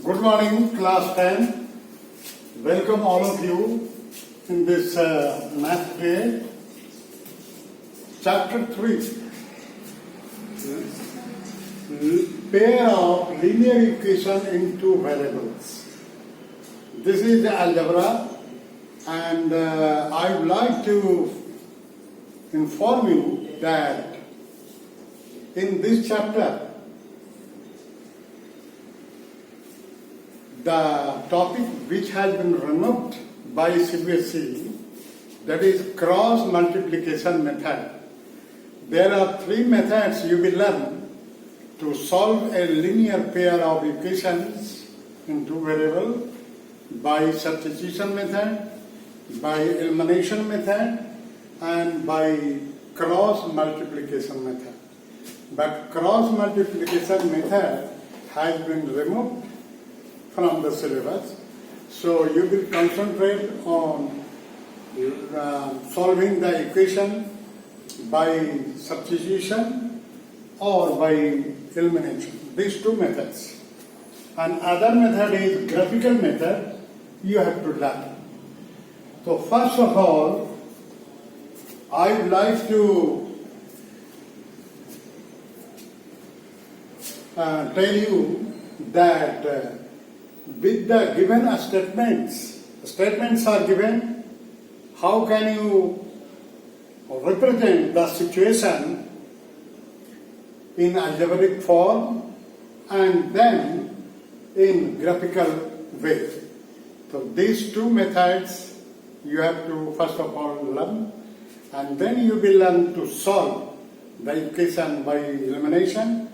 Good morning, class 10. Welcome all of you in this math day. Chapter 3. Pair of linear equation in two variables. This is the algebra, and I would like to inform you that in this chapter the topic which has been removed by CBSE, that is cross multiplication method. There are three methods you will learn to solve a linear pair of equations in two variables: by substitution method, by elimination method, and by cross multiplication method. But cross multiplication method has been removed from the syllabus, so you will concentrate on solving the equation by substitution or by elimination. These two methods. And other method is graphical method you have to learn. So first of all, I would like to tell you that with the given statements are given, how can you represent the situation in algebraic form and then in graphical way. So these two methods you have to first of all learn, and then you will learn to solve the equation by elimination,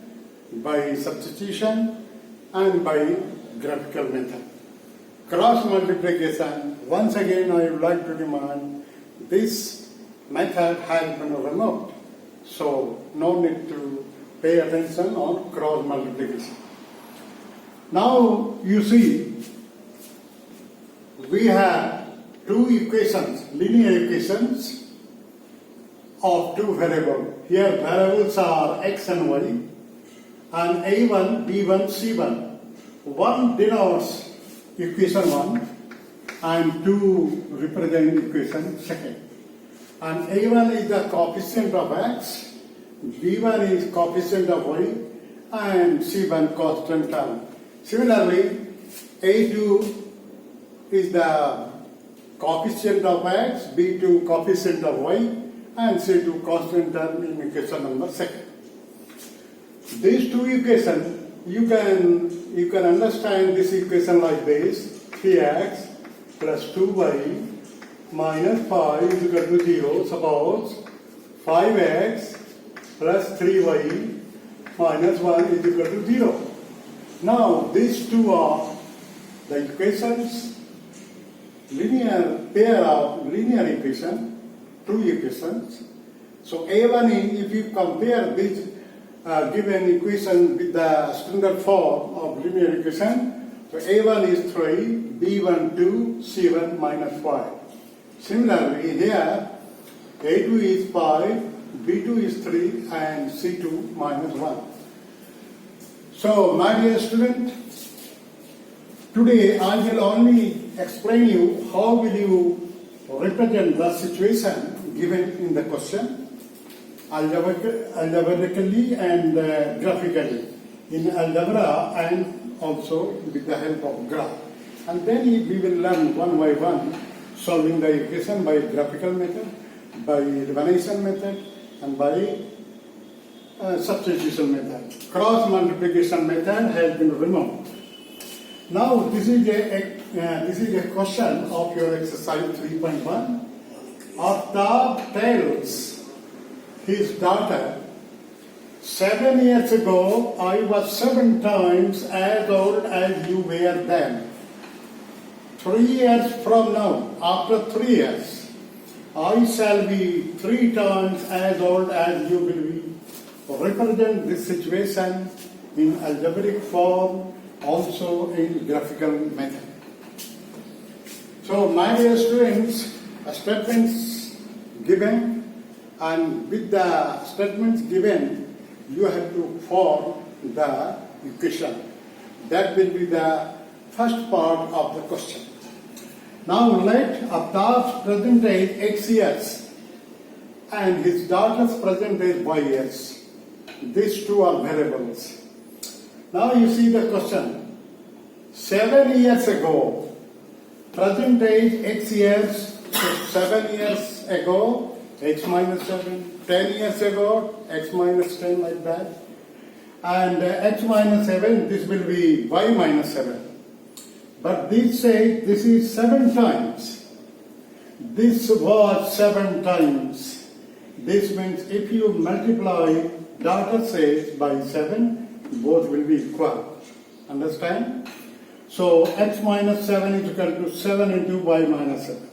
by substitution, and by graphical method. Cross multiplication, once again I would like to remind, this method has been removed, so no need to pay attention on cross multiplication. Now you see, we have two equations, linear equations of two variables. Here variables are x and y, and a1, b1, c1. One denotes equation 1 and 2 represent equation 2. And a1 is the coefficient of x, b1 is coefficient of y, and c1 constant term. Similarly, a2 is the coefficient of x, b2 coefficient of y, and c2 constant term in equation number 2. These two equations, you can understand this equation like this: 3x plus 2y minus 5 is equal to 0. Suppose 5x plus 3y minus 1 is equal to 0. Now these two are the equations, linear pair of linear equation, two equations. So A1 is, if you compare this given equation with the standard form of linear equation, so A1 is 3, B1 2, C1 minus 5. Similarly, here A2 is 5, B2 is 3, and C2 minus 1. So, my dear student, today I will only explain you how will you represent the situation given in the question, algebraically and graphically, in algebra and also with the help of graph. And then we will learn one by one solving the equation by graphical method, by elimination method, and by substitution method. Cross multiplication method has been removed. Now this is a question of your exercise 3.1. Aftab tells his daughter, 7 years ago I was 7 times as old as you were then. 3 years from now, after 3 years, I shall be 3 times as old as you will be. Represent this situation in algebraic form, also in graphical method. So my dear students, statements given, and with the statements given, you have to form the equation. That will be the first part of the question. Now let Aftab's present age X years and his daughter's present age Y years. These two are variables. Now you see the question. 7 years ago, present age X years, so 7 years ago, X minus 7, 10 years ago, X minus 10, like that. And X minus 7, this will be Y minus 7. But this say this is 7 times. This was 7 times. This means if you multiply daughter's age by 7, both will be equal. Understand? So X minus 7 is equal to 7 into Y minus 7.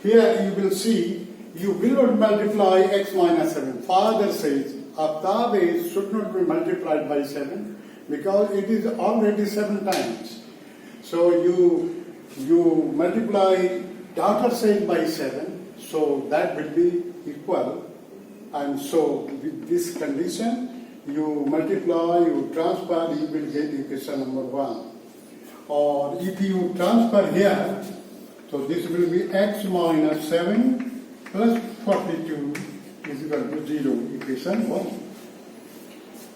Here you will see, you will not multiply X minus 7. Father says, Aftab age should not be multiplied by 7 because it is already 7 times. So you multiply daughter's age by 7, so that will be equal. And so with this condition, you multiply, you transfer, you will get equation number 1. Or if you transfer here, so this will be X minus 7 plus 42 is equal to 0, equation 1.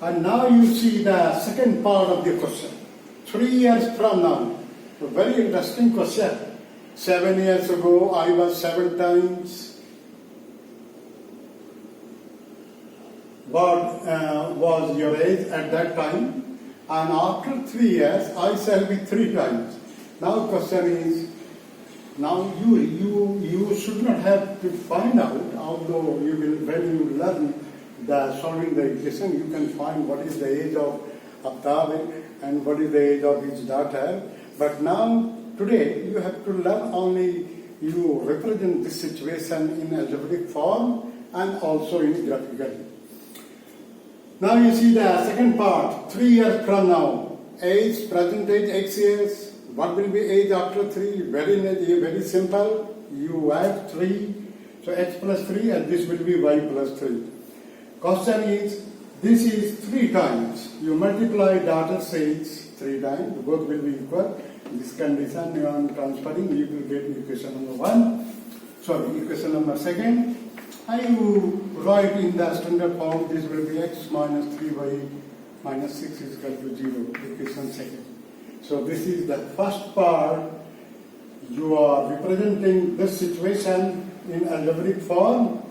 And now you see the second part of the question. 3 years from now, a very interesting question. 7 years ago, I was 7 times. What was your age at that time? And after 3 years, I shall be 3 times. Now question is, now you should not have to find out, although you will, when you learn the solving the equation, you can find what is the age of Aftab and what is the age of his daughter. But now, today, you have to learn only, you represent this situation in algebraic form and also in graphical. Now you see the second part, 3 years from now, age, present age, X years. What will be age after 3? Very simple. You add 3, so X plus 3 and this will be Y plus 3. Question is, this is 3 times. You multiply daughter's age 3 times, both will be equal. This condition you are transferring, you will get equation number 1. Sorry, equation number 2. And you write in the standard form, this will be X minus 3Y minus 6 is equal to 0, equation 2. So this is the first part. You are representing this situation in algebraic form.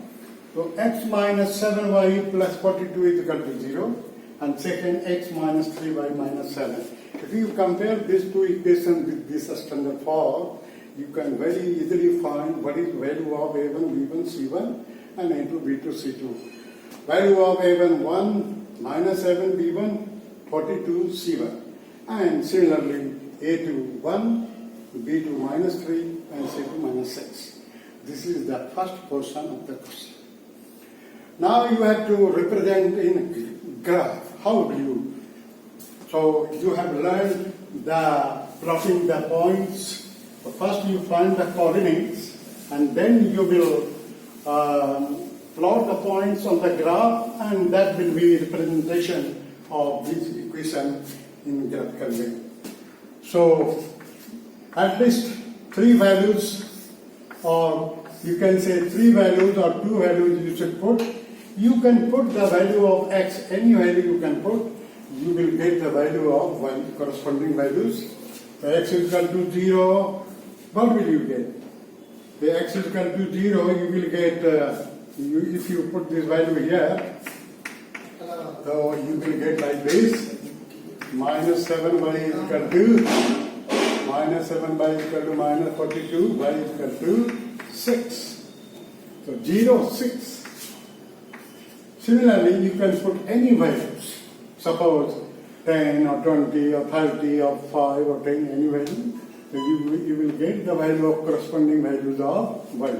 So X minus 7Y plus 42 is equal to 0. And second, X minus 3Y minus 7. If you compare these two equations with this standard form, you can very easily find what is value of A1, B1, C1 and A2, B2, C2. Value of A1, 1, minus 7, B1, 42, C1. And similarly, A2, 1, B2, minus 3 and C2, minus 6. This is the first portion of the question. Now you have to represent in graph. How do you? So you have learned the plotting the points. First you find the coordinates and then you will plot the points on the graph and that will be representation of this equation in graphical way. So at least 3 values, or you can say 3 values or 2 values you should put. You can put the value of X, any value you can put, you will get the value of Y, corresponding values. The X is equal to 0, what will you get? The X is equal to 0, you will get, if you put this value here, so you will get like this, minus 7Y is equal to, minus 7Y is equal to minus 42, Y is equal to 6. So 0, 6. Similarly, you can put any values, suppose 10 or 20 or 30 or 5 or 10, any value. So you will get the value of corresponding values of Y.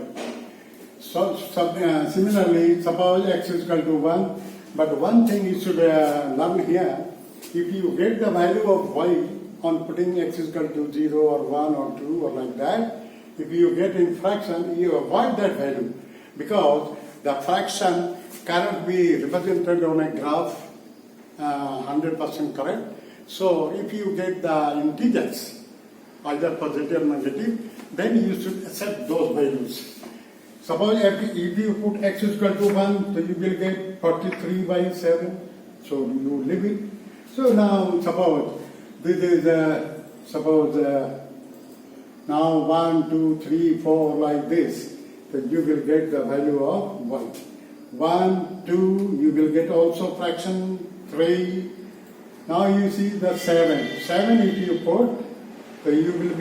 So similarly, suppose X is equal to 1, but one thing you should learn here, if you get the value of Y on putting X is equal to 0 or 1 or 2 or like that, if you get in fraction, you avoid that value because the fraction cannot be represented on a graph 100% correct. So if you get the integers, either positive or negative, then you should accept those values. Suppose if you put x is equal to 1, so you will get 43 by 7. So you leave it. So now suppose this is now 1, 2, 3, 4 like this, then you will get the value of 1. 1, 2, you will get also fraction 3. Now you see the 7. 7 if you put, so you will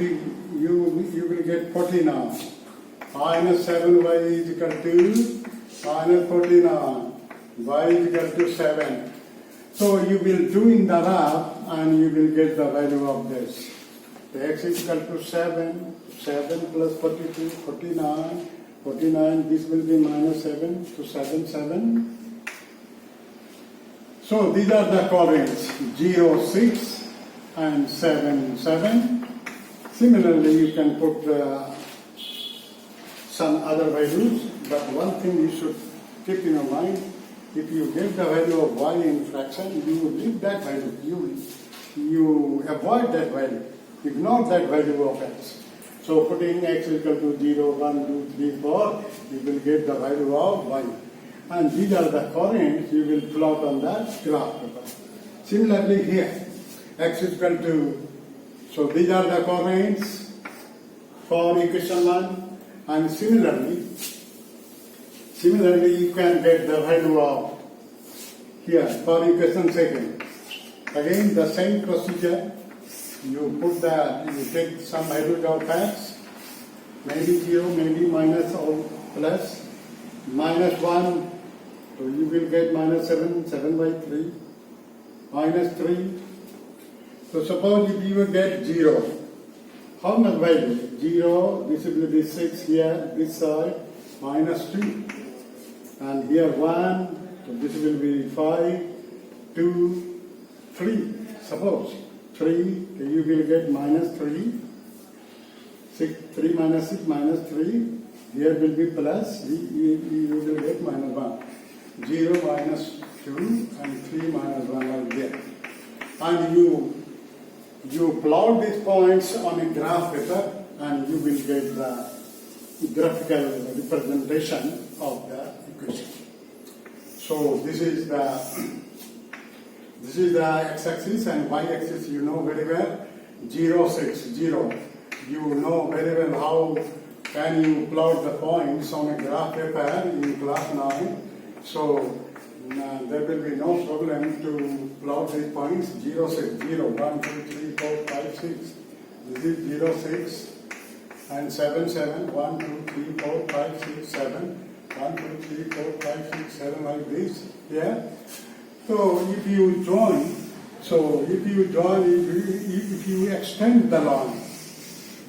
get 49. Minus 7y is equal to minus 49. Y is equal to 7. So you will do in the graph and you will get the value of this. The x is equal to 7. 7 plus 42, 49. 49, this will be minus 7, so 7, 7. So these are the coordinates 0, 6 and 7, 7. Similarly, you can put some other values, but one thing you should keep in your mind, if you get the value of y in fraction, you leave that value, you avoid that value, ignore that value of x. So putting x equal to 0, 1, 2, 3, 4, you will get the value of y. And these are the coordinates you will plot on the graph paper. Similarly here, x is equal to, so these are the coordinates for equation 1. And similarly you can get the value of here for equation 2. Again the same procedure. You take some values of x, maybe 0, maybe minus or plus, minus 1, so you will get minus 7, 7 by 3, minus 3. So suppose if you will get 0, how much value? 0, this will be 6 here, this side, minus 2. And here 1, so this will be 5, 2, 3, suppose. 3, you will get minus 3, 3 minus 6 minus 3, here will be plus, you will get minus 1. 0 minus 2 and 3 minus 1 like that. And you plot these points on a graph paper and you will get the graphical representation of the equation. So this is the x-axis and y-axis you know very well. 0, 6, 0. You know very well how can you plot the points on a graph paper in class 9. So there will be no problem to plot these points. 0, 6, 0, 1, 2, 3, 4, 5, 6. This is 0, 6 and 7, 7. 1, 2, 3, 4, 5, 6, 7. 1, 2, 3, 4, 5, 6, 7 like this. Yeah. So if you join, if you extend the line,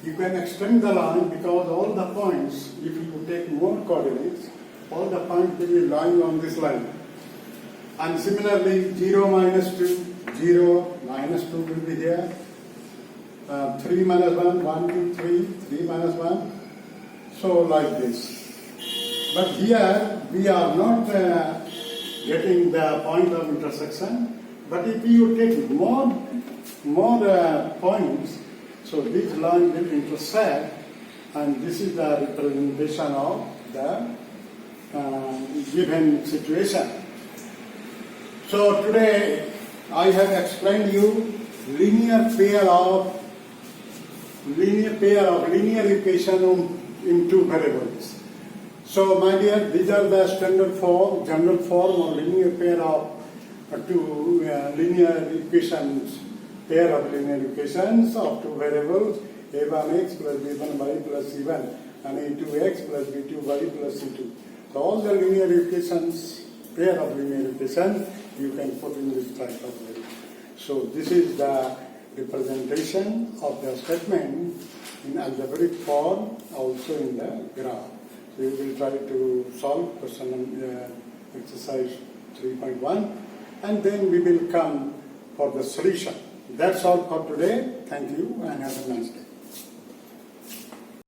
you can extend the line because all the points, if you take more coordinates, all the points will be lying on this line. And similarly, 0 minus 2, 0 minus 2 will be here. 3 minus 1, 1, 2, 3, 3 minus 1. So like this. But here we are not getting the point of intersection. But if you take more points, so this line will intersect, and this is the representation of the given situation. So today I have explained you linear pair of linear equation in two variables. So my dear, these are the standard form, general form of linear pair of two linear equations, pair of linear equations of two variables, a1x plus b1y plus c1 and a2x plus b2y plus c2. So all the linear equations, pair of linear equations, you can put in this type of value. So this is the representation of the statement in algebraic form, also in the graph. So you will try to solve question exercise 3.1 and then we will come for the solution. That's all for today. Thank you and have a nice day.